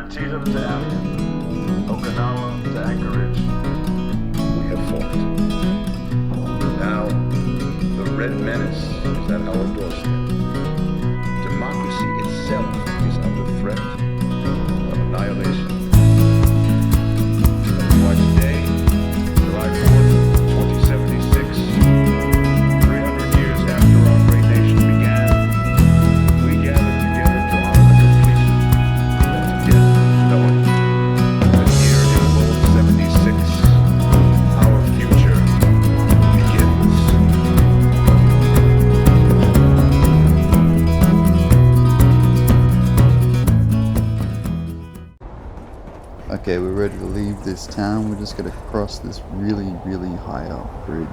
Antietam to Amiens, Okinawa to Anchorage. We have fought. Now, the Red Menace is at our doorstep. Democracy itself is under threat of annihilation. That is why today, July 4th, 2076, 300 years after our great nation began, we gather together to honor the completion of together, knowing that here in World 76, our future begins. Okay, we're ready to leave this town. We're just gonna cross this really, really high up bridge.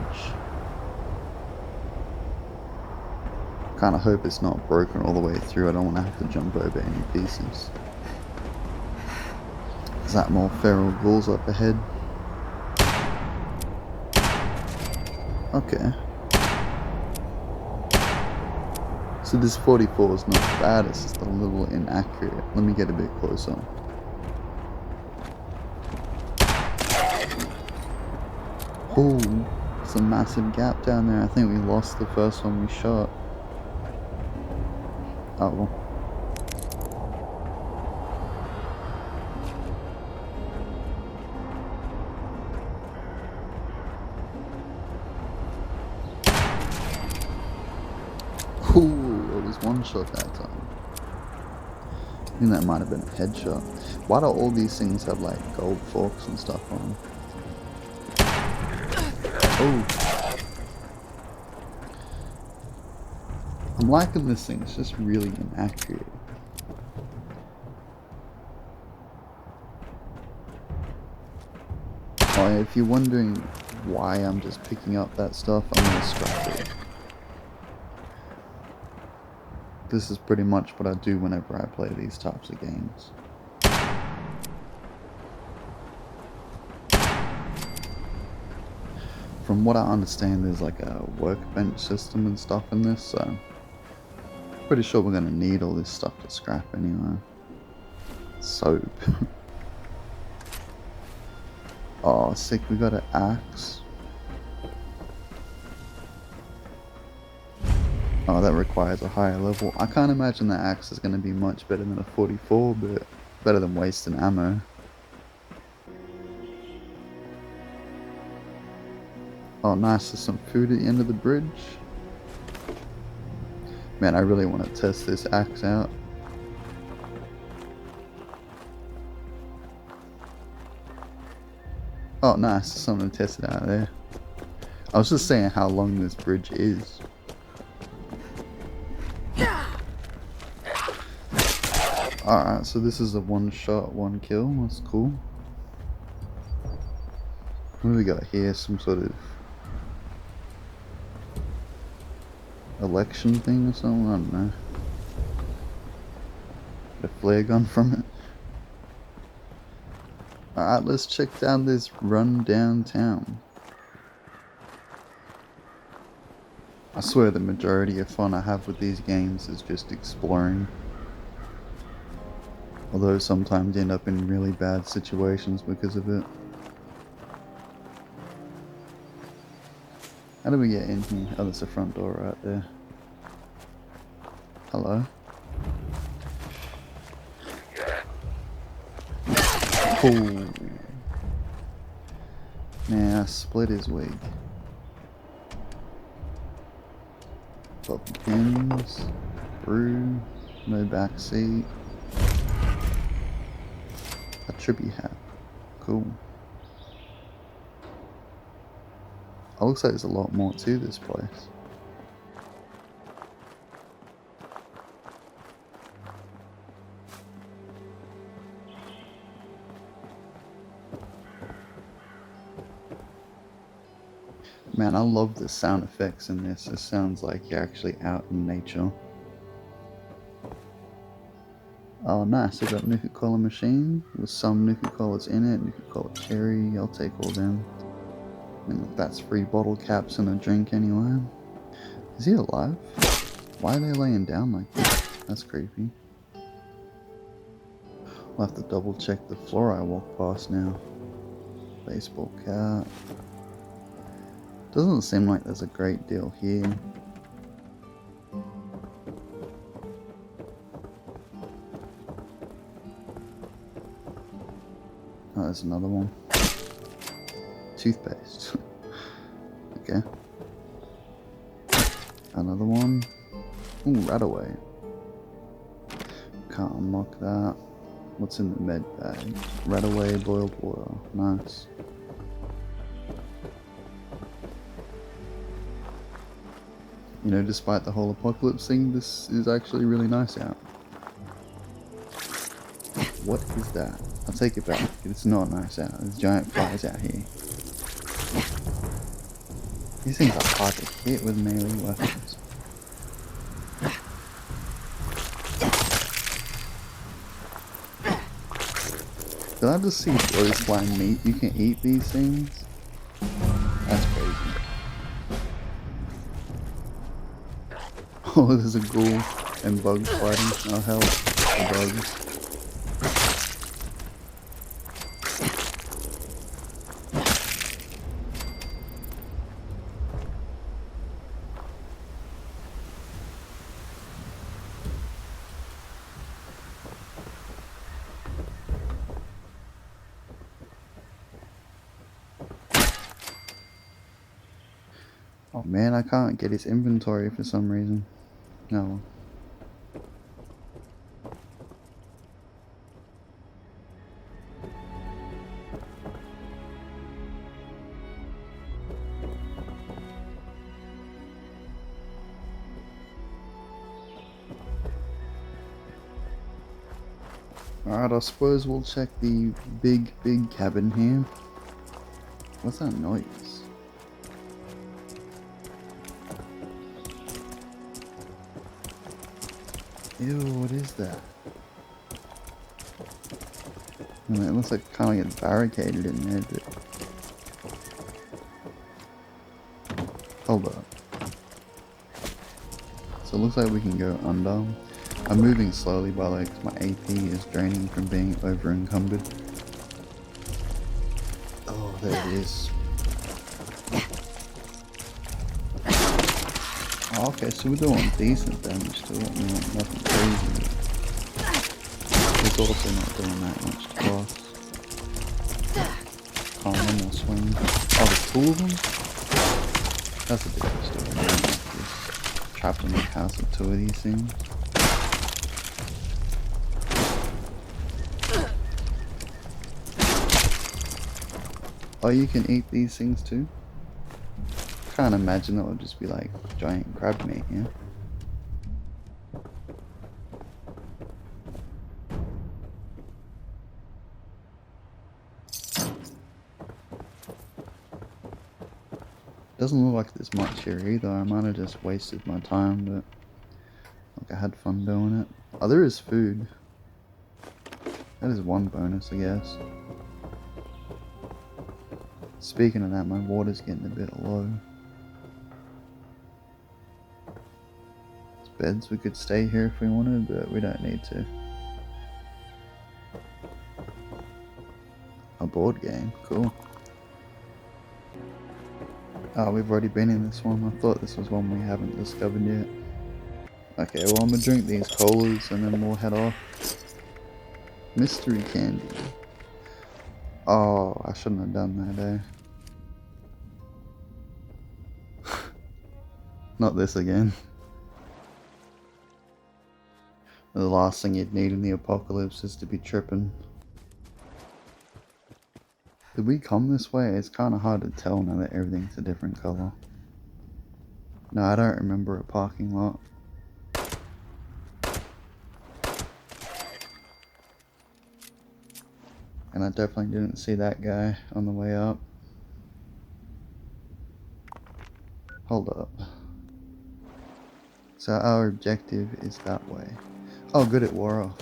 Kinda hope it's not broken all the way through. I don't want to have to jump over any pieces. Is that more feral ghouls up ahead? Okay. So this 44 is not bad, it's just a little inaccurate. Let me get a bit closer. Oh, it's a massive gap down there. I think we lost the first one we shot. Oh well. Ooh, it was one shot that time. I think that might have been a headshot. Why do all these things have like gold forks and stuff on them? Oh. I'm liking this thing, it's just really inaccurate. Oh, yeah, if you're wondering why I'm just picking up that stuff, I'm gonna scrap it. This is pretty much what I do whenever I play these types of games. From what I understand, there's like a workbench system and stuff in this, so pretty sure we're gonna need all this stuff to scrap anyway. Soap. Oh, sick, we got an axe. Oh, that requires a higher level. I can't imagine that axe is gonna be much better than a 44, but better than wasting ammo. Oh nice, there's some food at the end of the bridge. Man, I really want to test this axe out. Oh nice, there's something to test it out there. I was just saying how long this bridge is. Alright, so this is a one shot, one kill, that's cool. What do we got here? Some sort of election thing or something? I don't know. Get a flare gun from it. Alright, let's check down this run downtown. I swear the majority of fun I have with these games is just exploring. Although sometimes end up in really bad situations because of it. How do we get in here? Oh, there's a front door right there. Hello? Oh. Man, I split his wig. Got pins. Brew. No back seat. A trippy hat. Cool. Oh, looks like there's a lot more to this place. Man, I love the sound effects in this. It sounds like you're actually out in nature. Oh nice, I got a Nuka-Cola machine with some Nuka-Colas in it. Nuka-Cola cherry, I'll take all them. And that's 3 bottle caps and a drink anyway. Is he alive? Why are they laying down like that? That's creepy. I'll have to double check the floor I walk past now. Baseball cap. Doesn't seem like there's a great deal here. Oh, there's another one. Toothpaste. Okay. Another one. Ooh, Radaway. Can't unlock that. What's in the med bag? Radaway, boiled water. Nice. You know, despite the whole apocalypse thing, this is actually really nice out. What is that? I'll take it back. It's not nice out. There's giant flies out here. These things are hard to hit with melee weapons. Did I just see those flying meat? You can eat these things? That's crazy. Oh, there's a ghoul and bugs fighting. Oh hell, the bugs. Oh man, I can't get his inventory for some reason. No. Alright, I suppose we'll check the big cabin here. What's that noise? Ew, what is that? I mean, it looks like kind of gets barricaded in there, but... Hold up. So it looks like we can go under. I'm moving slowly by the way because my AP is draining from being over encumbered. Oh, there it is. Oh, okay, so we're doing decent damage to it, nothing crazy. It's also not doing that much to us. Oh, no more swing. Oh, there's two of them? That's a different story. Just trapped in the house with two of these things. Oh, you can eat these things too? Can't imagine that would just be like giant crab meat, yeah? Doesn't look like there's much here either. I might have just wasted my time, but like I had fun doing it. Oh, there is food. That is one bonus, I guess. Speaking of that, my water's getting a bit low. There's beds, we could stay here if we wanted, but we don't need to. A board game, cool. Oh, we've already been in this one. I thought this was one we haven't discovered yet. Okay, well I'm gonna drink these colas and then we'll head off. Mystery candy. Oh, I shouldn't have done that, eh? Not this again. The last thing you'd need in the apocalypse is to be tripping. Did we come this way? It's kind of hard to tell now that everything's a different color. No, I don't remember a parking lot. And I definitely didn't see that guy on the way up. Hold up. So our objective is that way. Oh good, it wore off.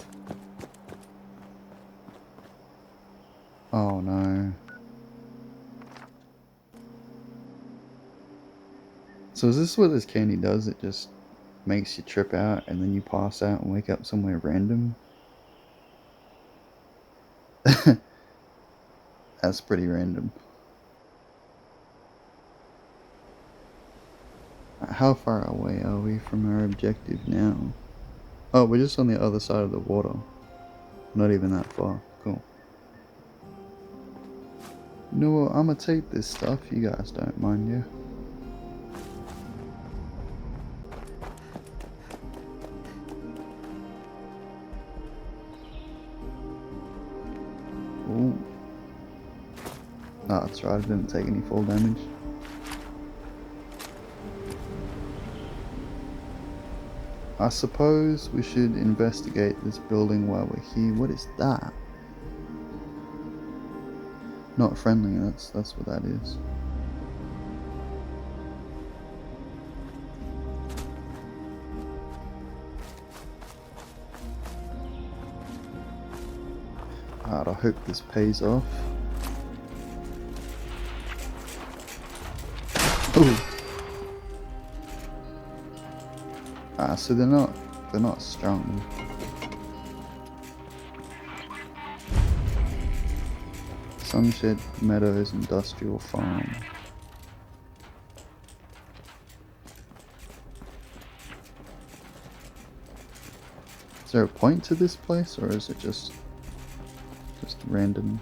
Oh no. So is this what this candy does? It just makes you trip out and then you pass out and wake up somewhere random? That's pretty random. How far away are we from our objective now? Oh, we're just on the other side of the water. Not even that far. Cool. You know what? I'm gonna take this stuff. You guys don't mind, yeah? Ooh. Oh, that's right. I didn't take any fall damage. I suppose we should investigate this building while we're here. What is that? Not friendly, that's what that is. Alright, I hope this pays off. Ooh. Ah, so they're not strong. Sunset Meadows Industrial Farm. Is there a point to this place, or is it just random?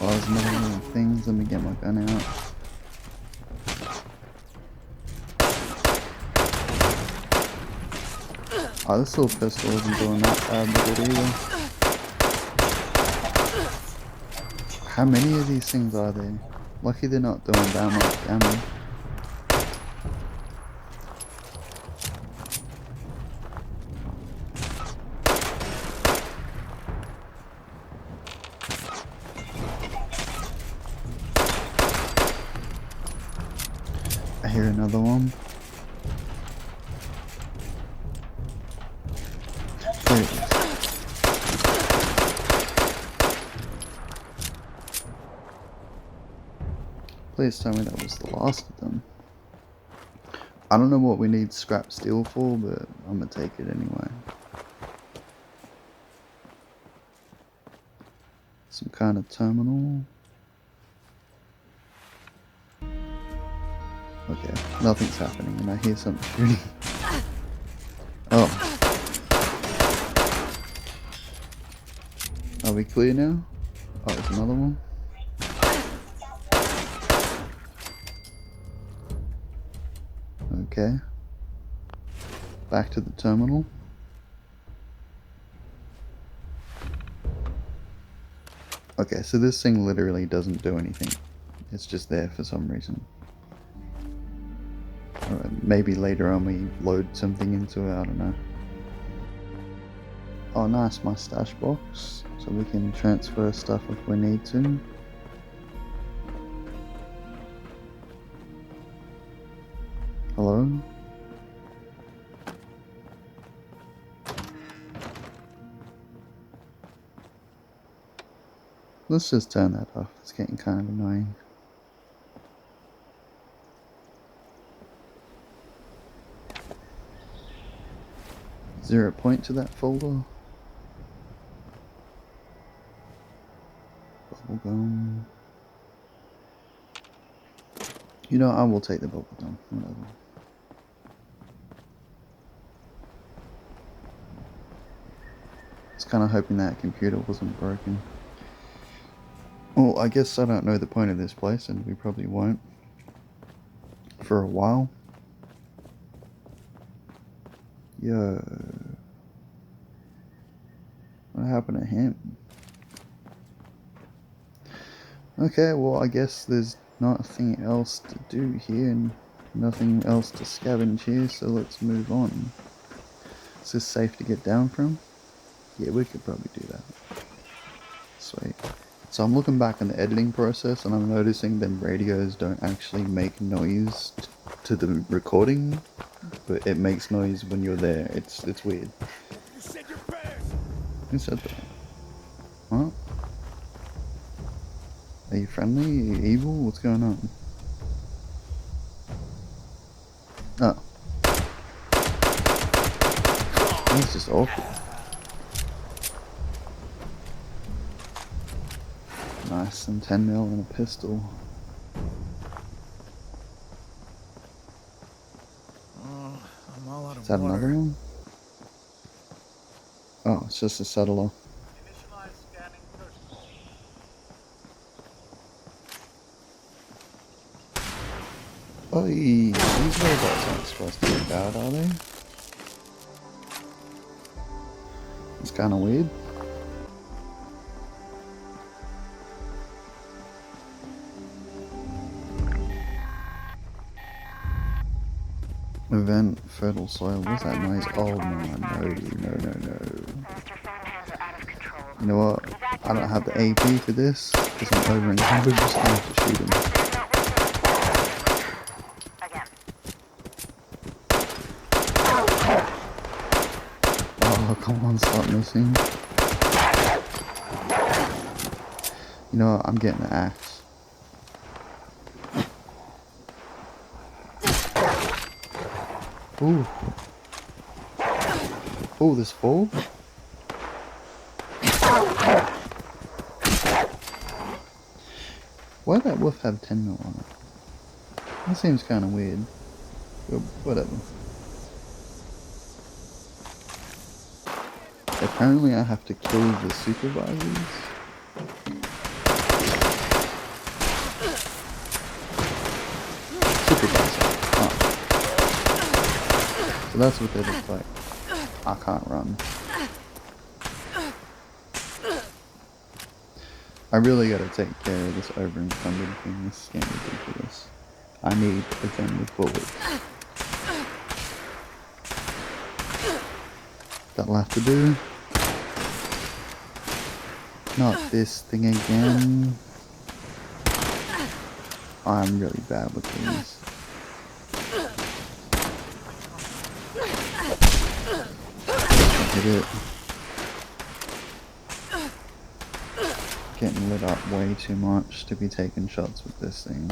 Oh, there's another little things. Let me get my gun out. Oh, this little pistol isn't doing that bad with it either. How many of these things are there? Lucky they're not doing that much damage. I hear another one. There it is. Please tell me that was the last of them. I don't know what we need scrap steel for, but I'm gonna take it anyway. Some kind of terminal. Okay, nothing's happening and I hear something shooting. Oh. Are we clear now? Oh, there's another one. Okay. Back to the terminal. Okay, so this thing literally doesn't do anything. It's just there for some reason. Maybe later on we load something into it, I don't know. Oh nice, my stash box. So we can transfer stuff if we need to. Hello? Let's just turn that off, it's getting kind of annoying. Is there a point to that folder? Bubblegum. You know, I will take the bubblegum, whatever. I was kind of hoping that computer wasn't broken. Well, I guess I don't know the point of this place, and we probably won't for a while. Yo. What happened to him? Okay, well I guess there's nothing else to do here and nothing else to scavenge here, so let's move on. Is this safe to get down from? Yeah, we could probably do that. Sweet. So I'm looking back on the editing process and I'm noticing them radios don't actually make noise to the recording, but it makes noise when you're there. It's weird. You said your prayers. Who said that? What? Are you friendly? Are you evil? What's going on? Oh. That's just awkward. Nice, and 10 mil and a pistol. Oh, I'm all out Is of that water. another one? Oh, it's just a settler. Initialize scanning protocol. Oh, these robots aren't supposed to be bad, are they? It's kind of weird. Event, fertile soil, what's that noise? Oh man, no. You know what? I don't have the AP for this, because I'm over encumbered, just gonna have to shoot him. Oh, come on, stop missing. You know what? I'm getting the axe. Ooh. Oh, this fall? Why'd that wolf have 10 mil on it? That seems kind of weird. But whatever. Apparently I have to kill the supervisors. So that's what they look like. I can't run. I really gotta take care of this over encumbered thing. This is getting ridiculous. I need a gun with bullets. That'll have to do. Not this thing again. I'm really bad with these. Hit it. Getting lit up way too much to be taking shots with this thing.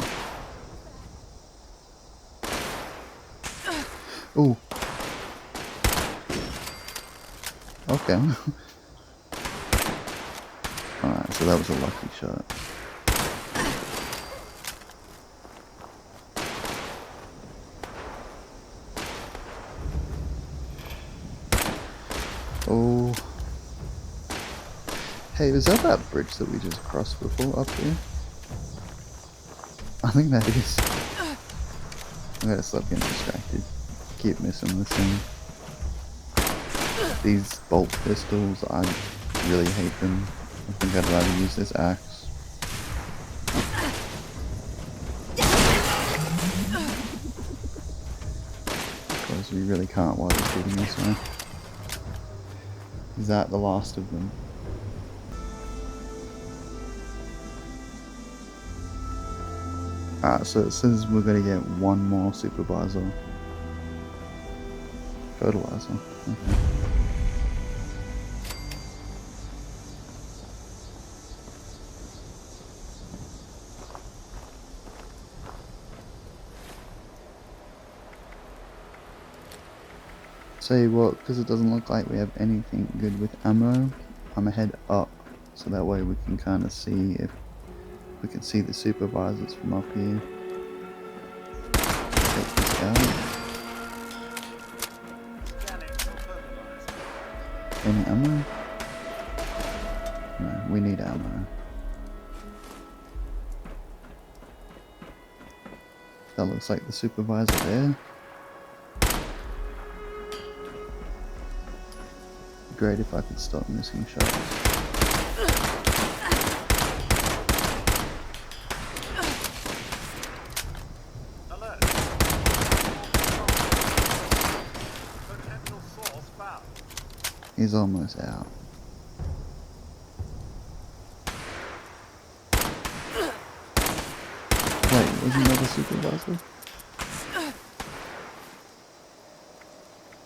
Ooh. Okay. Alright, so that was a lucky shot. Oh. Hey, is that bridge that we just crossed before up here? I think that is. I gotta stop getting distracted. Keep missing this thing. These bolt pistols, I really hate them. I think I'd rather use this axe. Because we really can't while we're shooting this way. Is that the last of them? Alright, so it says we're gonna get one more supervisor. Fertilizer. Okay. Tell you what, because it doesn't look like we have anything good with ammo, I'm gonna head up so that way we can kind of see if we can see the supervisors from up here. Take this out. Any ammo? No, we need ammo. That looks like the supervisor there. Great if I could stop missing shots. Alert. Potential source found. He's almost out. Wait, wasn't that a supervisor?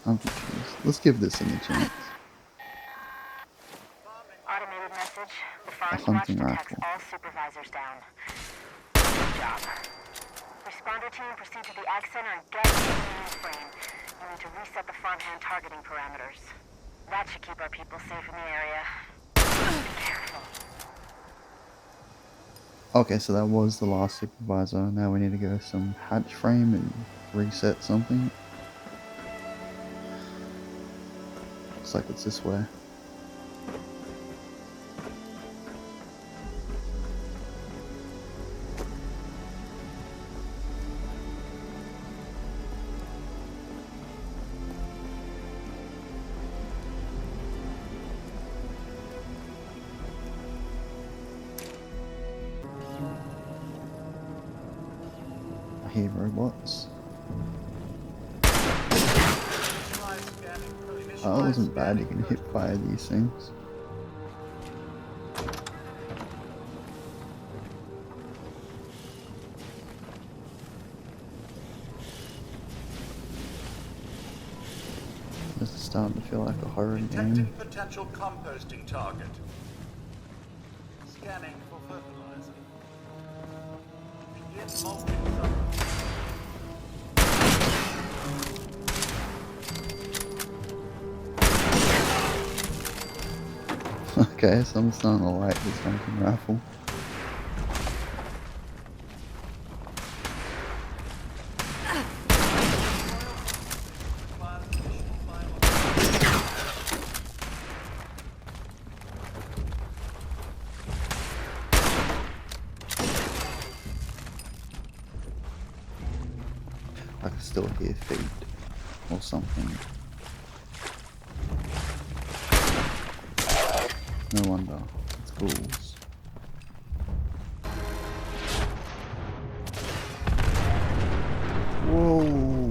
I'm confused. Let's give this thing a chance. Automated message. The A Farms Watch hunting detects rifle. all supervisors down. Good job. Responder team, proceed to the Ag Center and get into the mainframe. You need to reset the farmhand targeting parameters. That should keep our people safe in the area. Be careful. Okay, so that was the last supervisor. Now we need to go to some hatch frame and reset something. Looks like it's this way. I hear robots. Initialize scanning code. Oh, it wasn't Initialize bad. You scanning can hip protocol. fire these things. This is starting to feel like a horror Detecting game. potential composting target. Scanning for fertilizer. Begin molting substance. Okay, so I'm starting to like this hunting rifle. Requires additional biological. I can still hear feet or something. No wonder. It's ghouls. Whoa!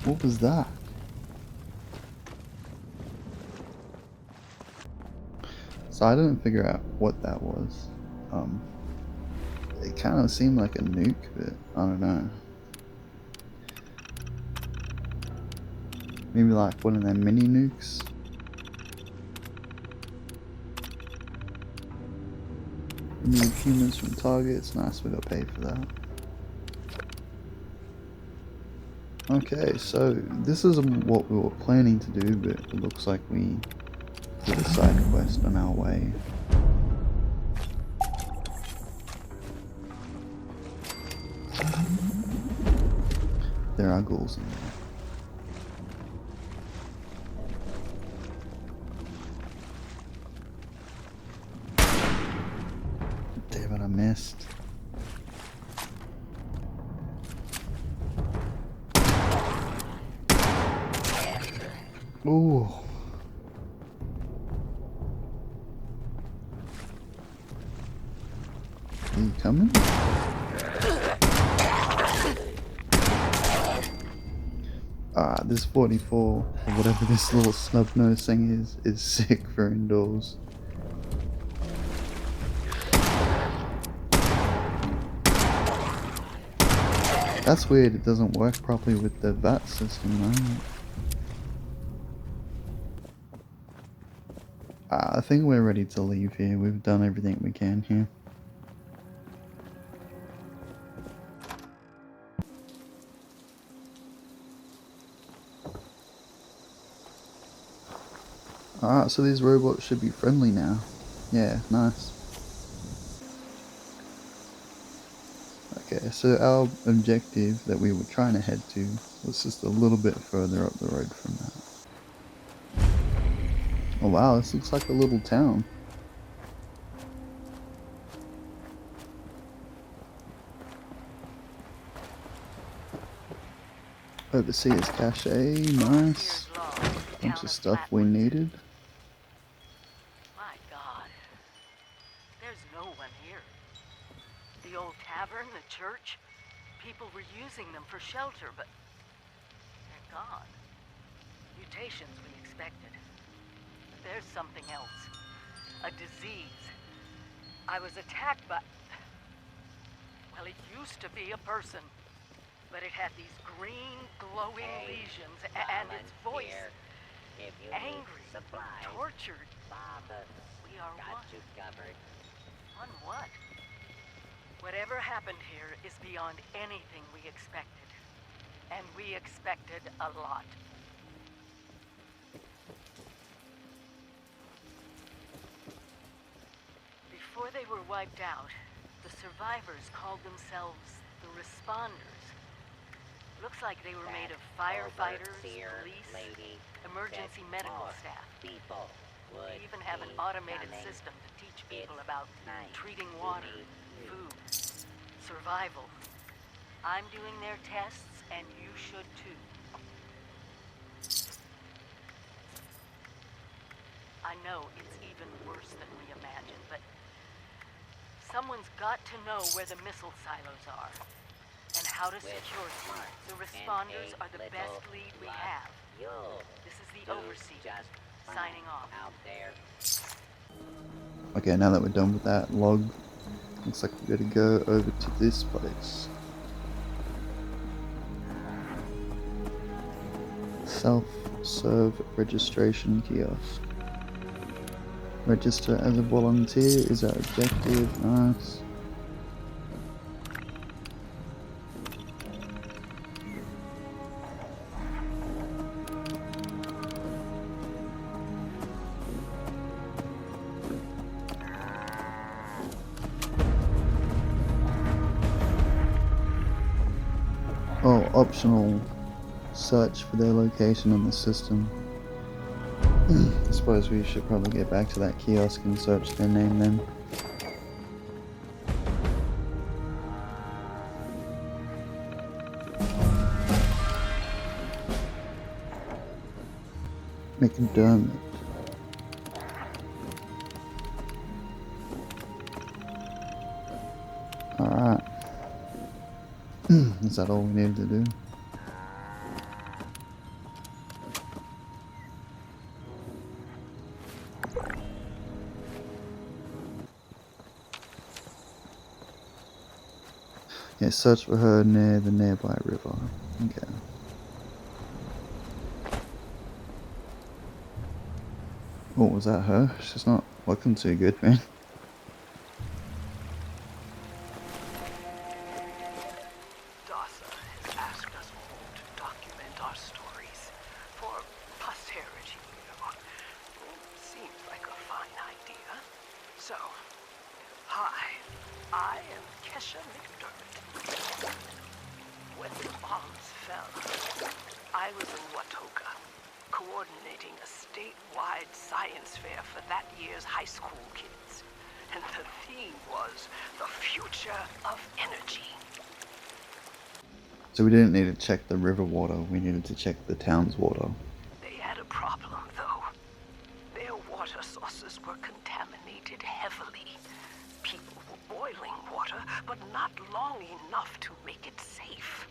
What was that? So I didn't figure out what that was. It kind of seemed like a nuke, but I don't know. Maybe like one of them mini nukes. Remove humans from targets. Nice, we got paid for that. Okay, so this isn't what we were planning to do, but it looks like we did a side quest on our way. There are ghouls in there. Damn it, I missed. Ooh. Are you coming? This 44, or whatever this little snub nose thing is sick for indoors. That's weird, it doesn't work properly with the VAT system, though. I think we're ready to leave here. We've done everything we can here. Alright, so these robots should be friendly now. Yeah, nice. Okay, so our objective that we were trying to head to was just a little bit further up the road from that. Oh wow, this looks like a little town. Overseas cache, nice. Bunch of stuff we needed. My God, there's no one here. The old tavern, the church, people were using them for shelter, but they're gone. Mutations we expected. But there's something else. A disease. I was attacked by... Well, it used to be a person. But it had these green, glowing lesions, and its voice... angry, tortured. We are one. On what? Whatever happened here is beyond anything we expected. And we expected a lot. Before they were wiped out, the survivors called themselves the Responders. Looks like they were made of firefighters, police, emergency medical staff. They even have an automated system to teach people about treating water, food, survival. I'm doing their tests, and you should too. I know it's even worse than we imagined, but someone's got to know where the missile silos are and how to secure them. The Responders are the best lead we have. This is the Overseer, signing off. Okay, now that we're done with that log, looks like we gotta go over to this place. Self-serve registration kiosk. Register as a volunteer is our objective. Nice. Oh, optional search for their location in the system. I suppose we should probably get back to that kiosk and search their name then. McDermott. Alright. Is that all we needed to do? Yeah, search for her near the nearby river. Okay. Oh, was that her? She's not looking too good, man. DASA has asked us all to document our stories for posterity, Seems like a fine idea. So, hi, I am Kesha McDermott. When the bombs fell, I was in Watoga, coordinating a statewide science fair for that year's high school kids. And the theme was the future of energy. So we didn't need to check the river water, we needed to check the town's water. They had a problem, though. Their water sources were contaminated heavily. People were boiling water, but not long enough to make it safe.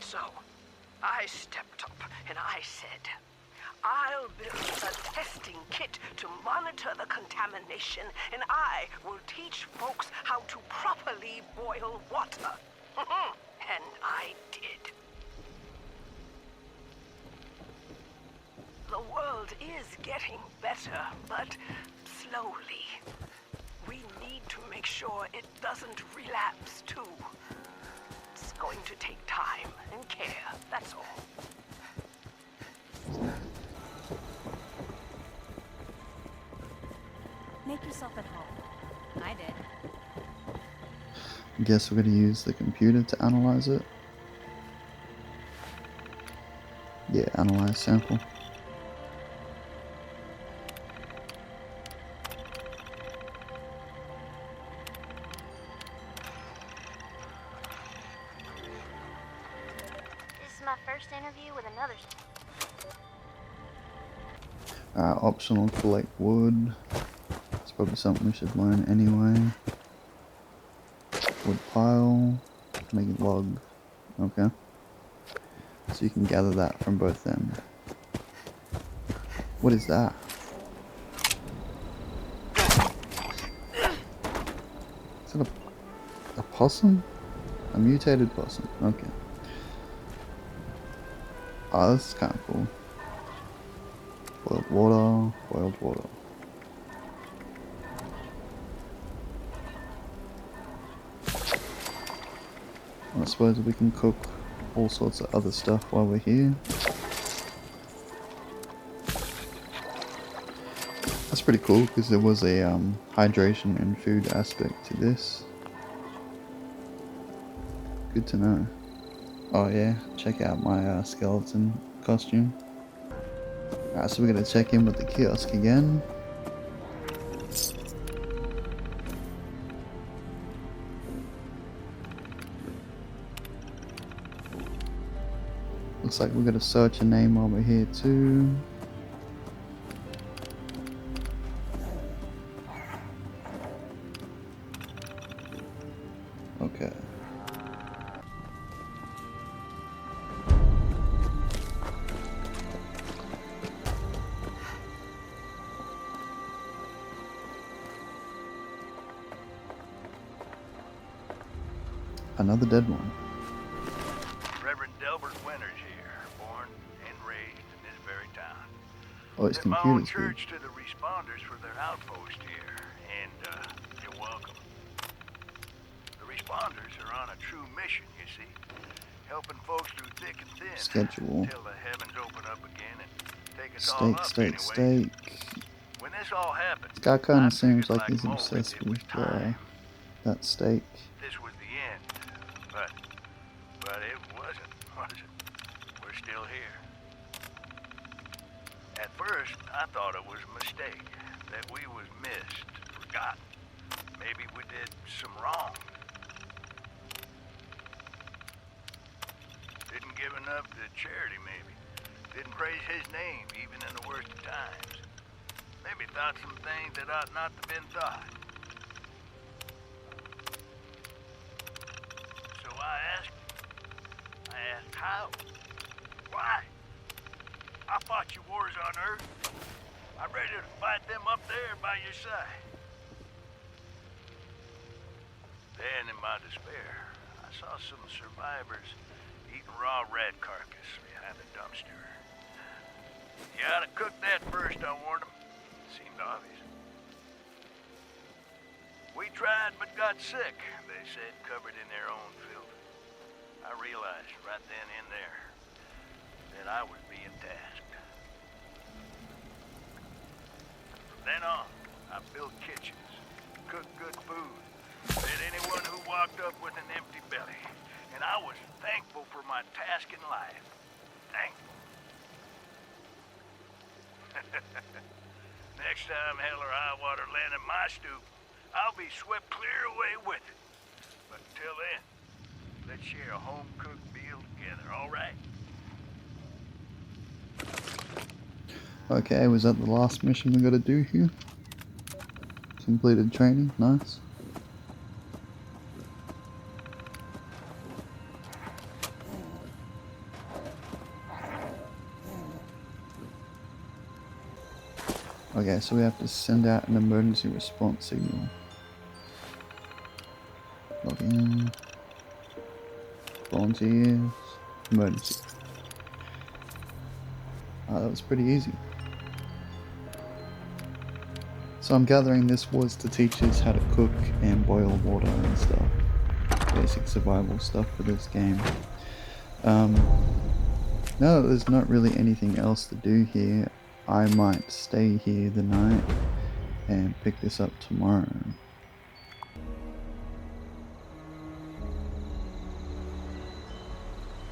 So, I stepped up and I said, I'll build a testing kit to monitor the contamination, and I will teach folks how to properly boil water. And I did. The world is getting better, but slowly. We need to make sure it doesn't relapse, too. It's going to take time and care, that's all. Make yourself at home. I did. I guess we're going to use the computer to analyze it. Yeah, analyze sample. This is my first interview with another. Optional collect wood. It's probably something we should learn anyway. Wood pile. Make a log. Okay. So you can gather that from both ends. What is that? Is that a possum? A mutated possum. Okay. Oh, this is kind of cool. Boiled water, boiled water. I suppose we can cook all sorts of other stuff while we're here. pretty cool because there was a hydration and food aspect to this. Good to know. Oh yeah, check out my skeleton costume. Alright, so we're gonna check in with the kiosk again. Looks like we're gonna search a name over here too. Okay. Another dead one. Reverend Delbert Winters here, born and raised in this very town. Oh, his Did my own computer's good. church to the responders for their outpost here, and you're welcome. The responders are on a true mission, you see, helping folks through thick and thin. Schedule. Until the heavens open up again and take us all up Steak. anyway. When this all happened, This guy kind I of seems figured like he's most, obsessed it was with time. that steak. This was the end, but it wasn't, was it? We're still here. At first, I thought it was a mistake, that we was missed, forgotten. Maybe we did some wrong. Didn't give enough to charity, maybe. Didn't praise his name, even in the worst of times. Maybe thought some things that ought not to been thought. So I asked how? Why? I fought you wars on Earth. I'm ready to fight them up there by your side. Then, in my despair, I saw some survivors eating raw rat carcass behind a dumpster. You ought to cook that first, I warned them. Seemed obvious. We tried but got sick, they said, covered in their own filth. I realized right then and there that I was being tasked. From then on, I built kitchens, cooked good food, fed anyone who walked up with an empty belly. And I was thankful for my task in life. Thankful. Next time hell or high water land at my stoop, I'll be swept clear away with it. But until then, let's share a home-cooked meal together, all right? Okay, was that the last mission we gotta do here? Completed training, nice. Okay, so we have to send out an emergency response signal. Log in. Volunteers. Emergency. That was pretty easy. So I'm gathering this was to teach us how to cook and boil water and stuff. Basic survival stuff for this game. Now that there's not really anything else to do here, I might stay here the night and pick this up tomorrow.